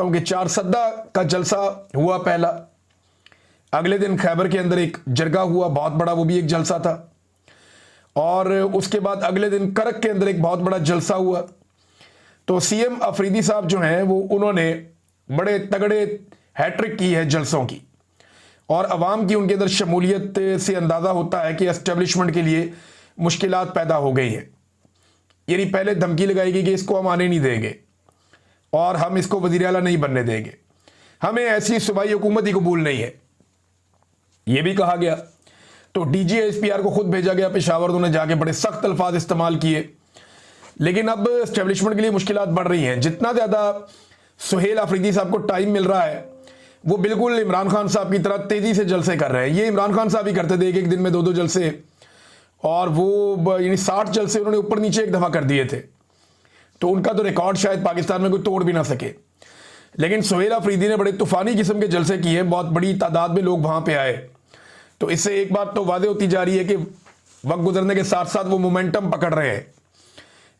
कि चारसद्दा का जलसा हुआ पहला, अगले दिन खैबर के अंदर एक जरगा हुआ बहुत बड़ा, वो भी एक जलसा था, और उसके बाद अगले दिन करक के अंदर एक बहुत बड़ा जलसा हुआ। तो सीएम अफरीदी साहब जो हैं वो उन्होंने बड़े तगड़े हैट्रिक की है जलसों की, और अवाम की उनके अंदर शमूलियत से अंदाज़ा होता है कि एस्टेब्लिशमेंट के लिए मुश्किलात पैदा हो गई हैं। यानी पहले धमकी लगाई गई कि इसको हम आने नहीं देंगे और हम इसको वज़ीर आला नहीं बनने देंगे, हमें ऐसी सूबाई हुकूमत ही कबूल नहीं है, ये भी कहा गया। तो DGISPR को खुद भेजा गया पेशावर, उन्होंने जाके बड़े सख्त अल्फाज इस्तेमाल किए। लेकिन अब एस्टेब्लिशमेंट के लिए मुश्किलात बढ़ रही हैं। जितना ज़्यादा सुहेल अफरीदी साहब को टाइम मिल रहा है वो बिल्कुल इमरान खान साहब की तरह तेज़ी से जलसे कर रहे हैं। ये इमरान खान साहब ही करते थे, एक दिन में 2-2 जलसे, और वो यानी 60 जलसे उन्होंने ऊपर नीचे एक दफ़ा कर दिए थे। तो उनका तो रिकॉर्ड शायद पाकिस्तान में कोई तोड़ भी ना सके। लेकिन सुहेल अफरीदी ने बड़े तूफ़ानी किस्म के जलसे किए, बहुत बड़ी तादाद में लोग वहाँ पर आए। तो इससे एक बात तो वादे होती जा रही है कि वक्त गुजरने के साथ साथ वो मोमेंटम पकड़ रहे हैं।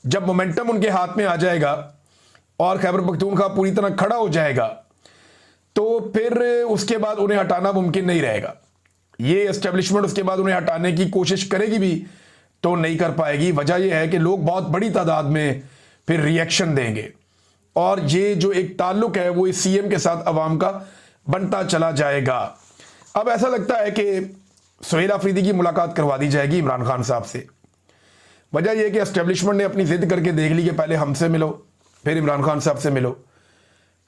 जब मोमेंटम उनके हाथ में आ जाएगा और खैबर पख्तूनख्वा पूरी तरह खड़ा हो जाएगा तो फिर उसके बाद उन्हें हटाना मुमकिन नहीं रहेगा। ये एस्टेब्लिशमेंट उसके बाद उन्हें हटाने की कोशिश करेगी भी तो नहीं कर पाएगी। वजह यह है कि लोग बहुत बड़ी तादाद में फिर रिएक्शन देंगे, और ये जो एक ताल्लुक है वो इस सीएम के साथ अवाम का बनता चला जाएगा। अब ऐसा लगता है कि सुहेल अफरीदी की मुलाकात करवा दी जाएगी इमरान खान साहब से। वजह यह कि एस्टेब्लिशमेंट ने अपनी जिद करके देख ली कि पहले हमसे मिलो फिर इमरान खान साहब से मिलो,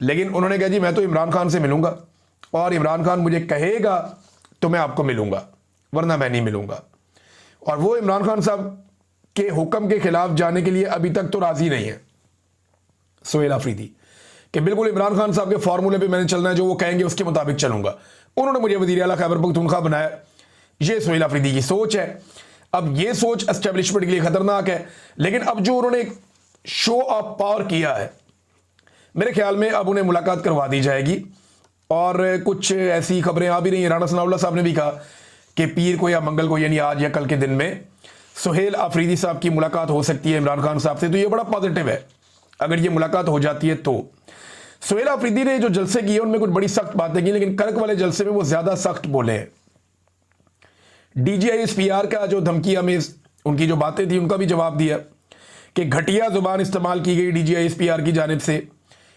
लेकिन उन्होंने कहा जी मैं तो इमरान खान से मिलूंगा और इमरान खान मुझे कहेगा तो मैं आपको मिलूंगा, वरना मैं नहीं मिलूंगा। और वो इमरान खान साहब के हुक्म के खिलाफ जाने के लिए अभी तक तो राजी नहीं है सुहेल अफरीदी, कि बिल्कुल इमरान खान साहब के फॉर्मूले पे मैंने चलना है, जो वो कहेंगे उसके मुताबिक चलूंगा। उन्होंने मुझे वज़ीर आला खैबर पख्तूनख्वा बनाया, ये सुहेल अफरीदी की सोच है। अब ये सोच एस्टेब्लिशमेंट के लिए खतरनाक है। लेकिन अब जो उन्होंने शो ऑफ पावर किया है, मेरे ख्याल में अब उन्हें मुलाकात करवा दी जाएगी। और कुछ ऐसी खबरें आ भी रही हैं, राणा सनाउल्लाह साहब ने भी कहा कि पीर को या मंगल को यानी आज या कल के दिन में सुहेल अफरीदी साहब की मुलाकात हो सकती है इमरान खान साहब से। तो ये बड़ा पॉजिटिव है अगर ये मुलाकात हो जाती है तो। सुहेल अफरीदी ने जो जलसे किए उनमें कुछ बड़ी सख्त बातें की, लेकिन करक वाले जलसे में वो ज्यादा सख्त बोले हैं। DGISPR का जो धमकियां में उनकी जो बातें थी उनका भी जवाब दिया कि घटिया जुबान इस्तेमाल की गई DGISPR की जानिब से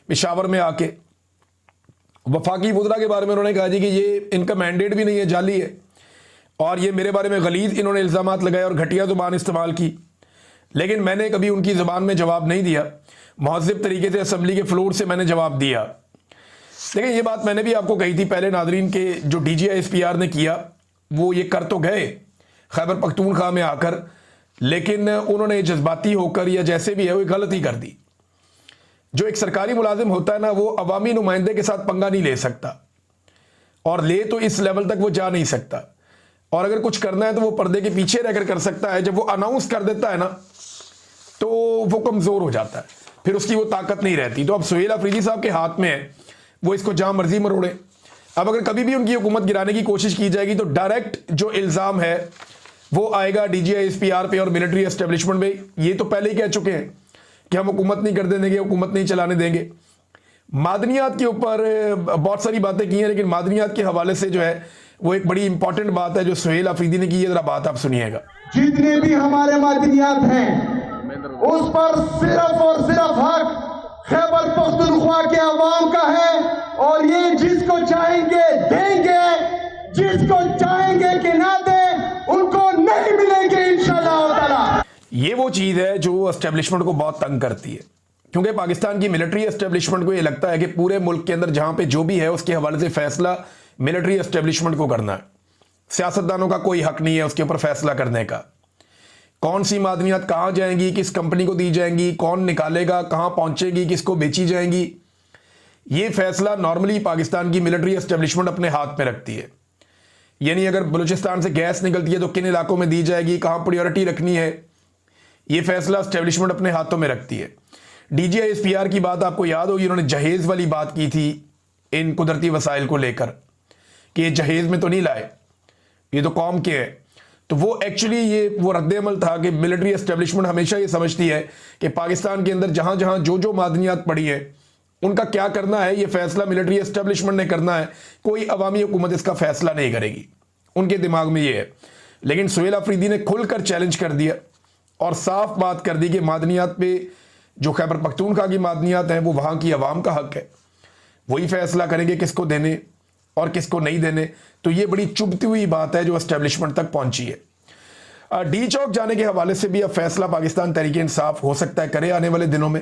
पेशावर में आके। वफाकी वुज़रा के बारे में उन्होंने कहा जी कि ये इनका मैंडेट भी नहीं है, जाली है, और ये मेरे बारे में गलीज इन्होंने इल्ज़ामात लगाए और घटिया जुबान इस्तेमाल की। लेकिन मैंने कभी उनकी ज़बान में जवाब नहीं दिया, महज़िब तरीके से असम्बली के फ्लोर से मैंने जवाब दिया। लेकिन ये बात मैंने भी आपको कही थी पहले नादरीन के, जो DGISPR ने किया वो ये कर तो गए खैबर पख्तूनख्वा में आकर, लेकिन उन्होंने जज्बाती होकर या जैसे भी है वो गलती कर दी। जो एक सरकारी मुलाजिम होता है ना, वो अवामी नुमाइंदे के साथ पंगा नहीं ले सकता, और ले तो इस लेवल तक वो जा नहीं सकता। और अगर कुछ करना है तो वो पर्दे के पीछे रहकर कर सकता है। जब वो अनाउंस कर देता है ना तो वो कमज़ोर हो जाता है, फिर उसकी वो ताकत नहीं रहती। तो अब सुहेल अफरीदी साहब के हाथ में है, वो इसको जहां मर्जी मरोड़े। अब अगर कभी भी उनकी हुकूमत गिराने की कोशिश की जाएगी तो डायरेक्ट जो इल्ज़ाम है वो आएगा DGISPR पे और मिलिट्री एस्टेब्लिशमेंट में। ये तो पहले ही कह चुके हैं कि हम हुकूमत नहीं कर देंगे, हुकूमत नहीं चलाने देंगे। मादनियात के ऊपर बहुत सारी बातें की हैं, लेकिन मादनियात के हवाले से जो है वो एक बड़ी इंपॉर्टेंट बात है जो सुहेल अफरीदी ने की है। जरा बात आप सुनिएगा। जितने भी हमारे मादनियात हैं उस पर सिर्फ और सिर्फ हक खैबर पख्तूनख्वा के अवाम का है, और ये जिसको चाहेंगे देंगे, जिसको चाहेंगे कि ना दें उनको नहीं मिलेंगे इंशाअल्लाह ताला। ये वो चीज़ है जो एस्टेब्लिशमेंट को बहुत तंग करती है, क्योंकि पाकिस्तान की मिलिट्री एस्टेब्लिशमेंट को ये लगता है कि पूरे मुल्क के अंदर जहां पे जो भी है उसके हवाले से फैसला मिलिट्री एस्टेब्लिशमेंट को करना है। सियासतदानों का कोई हक नहीं है उसके ऊपर फैसला करने का। कौन सी मादनियात कहाँ जाएंगी, किस कंपनी को दी जाएंगी, कौन निकालेगा, कहाँ पहुंचेगी, किसको बेची जाएंगी, ये फैसला नॉर्मली पाकिस्तान की मिलिट्री एस्टेब्लिशमेंट अपने हाथ में रखती है। यानी अगर बलूचिस्तान से गैस निकलती है तो किन इलाकों में दी जाएगी, कहाँ प्रायोरिटी रखनी है, ये फैसला एस्टेब्लिशमेंट अपने हाथों में रखती है। DGISPR की बात आपको याद होगी, उन्होंने जहेज वाली बात की थी इन कुदरती वसाइल को लेकर कि ये जहेज में तो नहीं लाए, ये तो कौम के है। तो वो एक्चुअली ये वो रद्द-ए-अमल था कि मिलिट्री एस्टेब्लिशमेंट हमेशा ये समझती है कि पाकिस्तान के अंदर जहां जहां जो जो मादनियात पड़ी है उनका क्या करना है ये फैसला मिलिट्री एस्टेब्लिशमेंट ने करना है, कोई अवामी हुकूमत इसका फैसला नहीं करेगी, उनके दिमाग में ये है। लेकिन सुहेल अफरीदी ने खुलकर चैलेंज कर दिया और साफ बात कर दी कि मादनियात पे जो खैबर पख्तूनख्वा की मादनियात हैं वो वहाँ की आवाम का हक है, वही फैसला करेंगे किसको देने और किसको नहीं देने। तो ये बड़ी चुभती हुई बात है जो एस्टेब्लिशमेंट तक पहुंची है। डी चौक जाने के हवाले से भी अब फैसला पाकिस्तान तहरीक इंसाफ हो सकता है करे आने वाले दिनों में,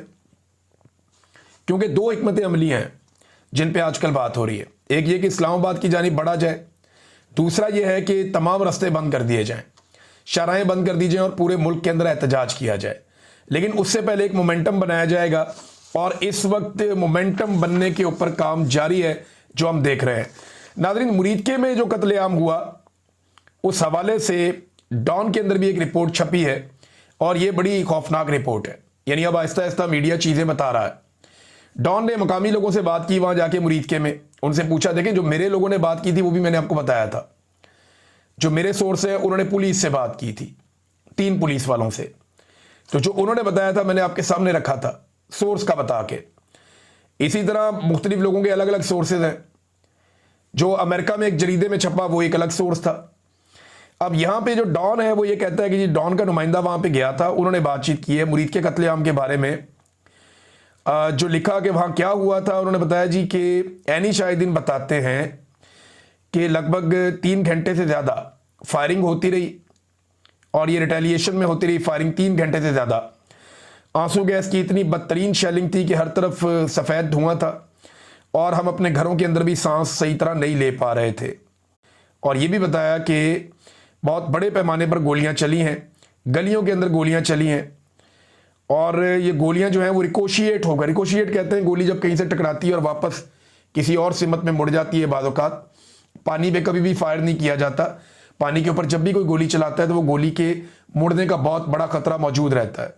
क्योंकि दो हिकमत अमली हैं जिन पे आजकल बात हो रही है। एक ये कि इस्लामाबाद की जानिब बढ़ा जाए, दूसरा ये है कि तमाम रास्ते बंद कर दिए जाएं, शराहें बंद कर दी जाएं और पूरे मुल्क के अंदर एहतजाज किया जाए। लेकिन उससे पहले एक मोमेंटम बनाया जाएगा और इस वक्त मोमेंटम बनने के ऊपर काम जारी है जो हम देख रहे हैं। नाज़रीन, मुरीदके में जो कत्लेआम हुआ उस हवाले से डॉन के अंदर भी एक रिपोर्ट छपी है और ये बड़ी खौफनाक रिपोर्ट है। यानी अब आहिस्ता आहिस्ता मीडिया चीज़ें बता रहा है। डॉन ने मकामी लोगों से बात की वहाँ जाके मुरीदके में, उनसे पूछा, देखें जो मेरे लोगों ने बात की थी वो भी मैंने आपको बताया था, जो मेरे सोर्स है उन्होंने पुलिस से बात की थी, 3 पुलिस वालों से। तो जो उन्होंने बताया था मैंने आपके सामने रखा था सोर्स का बता के। इसी तरह मुख्तलिफ लोगों के अलग अलग सोर्सेज हैं। जो अमेरिका में एक जरीदे में छपा वो एक अलग सोर्स था। अब यहाँ पे जो डॉन है वो ये कहता है कि जी डॉन का नुमाइंदा वहाँ पे गया था, उन्होंने बातचीत की है मुरीद के कत्लेआम के बारे में। जो लिखा कि वहाँ क्या हुआ था, उन्होंने बताया जी कि ऐनी शाहिदीन बताते हैं कि लगभग 3 घंटे से ज़्यादा फायरिंग होती रही और ये रिटेलिएशन में होती रही फायरिंग 3 घंटे से ज़्यादा। आंसू गैस की इतनी बदतरीन शेलिंग थी कि हर तरफ सफ़ेद धुआं था और हम अपने घरों के अंदर भी सांस सही तरह नहीं ले पा रहे थे। और ये भी बताया कि बहुत बड़े पैमाने पर गोलियां चली हैं, गलियों के अंदर गोलियां चली हैं और ये गोलियां जो हैं वो रिकोशिएट होकर, रिकोशिएट कहते हैं गोली जब कहीं से टकराती है और वापस किसी और सिमत में मुड़ जाती है। बाज़ औक़ात पानी पे कभी भी फायर नहीं किया जाता, पानी के ऊपर जब भी कोई गोली चलाता है तो वो गोली के मुड़ने का बहुत बड़ा खतरा मौजूद रहता है।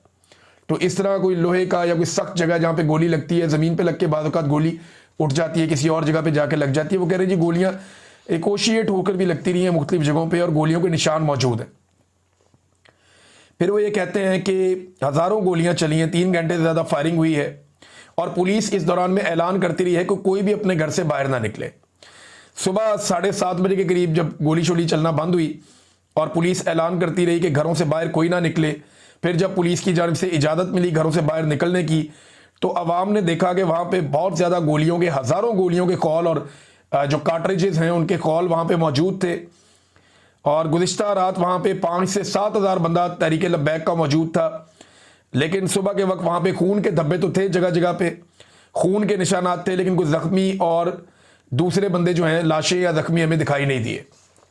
तो इस तरह कोई लोहे का या कोई सख्त जगह जहाँ पे गोली लगती है, ज़मीन पे लग के बाज़ औक़ात गोली उठ जाती है, किसी और जगह पे जाके लग जाती है। वो कह रहे जी गोलियां रिकोशिएट होकर भी लगती रही हैं मुख्तलिफ जगहों पे और गोलियों के निशान मौजूद हैं। फिर वो ये कहते हैं कि हज़ारों गोलियां चली हैं, 3 घंटे से ज़्यादा फायरिंग हुई है और पुलिस इस दौरान में ऐलान करती रही है कि कोई भी अपने घर से बाहर ना निकले। सुबह 7:30 बजे के करीब जब गोली शोली चलना बंद हुई और पुलिस ऐलान करती रही कि घरों से बाहर कोई ना निकले, फिर जब पुलिस की जानिब से इजाज़त मिली घरों से बाहर निकलने की तो अवाम ने देखा कि वहाँ पे बहुत ज़्यादा गोलियों के, हज़ारों गोलियों के कॉल और जो कार्ट्रिजेस हैं उनके कॉल वहाँ पे मौजूद थे। और गुज़िश्ता रात वहाँ पे 5 से 7 हज़ार बंदा तहरीक लब्बैक का मौजूद था। लेकिन सुबह के वक्त वहाँ पे खून के धब्बे तो थे, जगह जगह पे खून के निशानात थे, लेकिन कुछ ज़ख्मी और दूसरे बंदे जो हैं लाशें या ज़ख्मी हमें दिखाई नहीं दिए।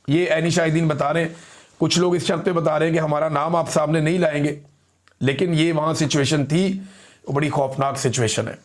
ये ऐनी शाहिदीन बता रहे हैं। कुछ लोग इस शर्त पे बता रहे हैं कि हमारा नाम आप सामने नहीं लाएंगे, लेकिन ये वहाँ सिचुएशन थी, बड़ी खौफनाक सिचुएशन है।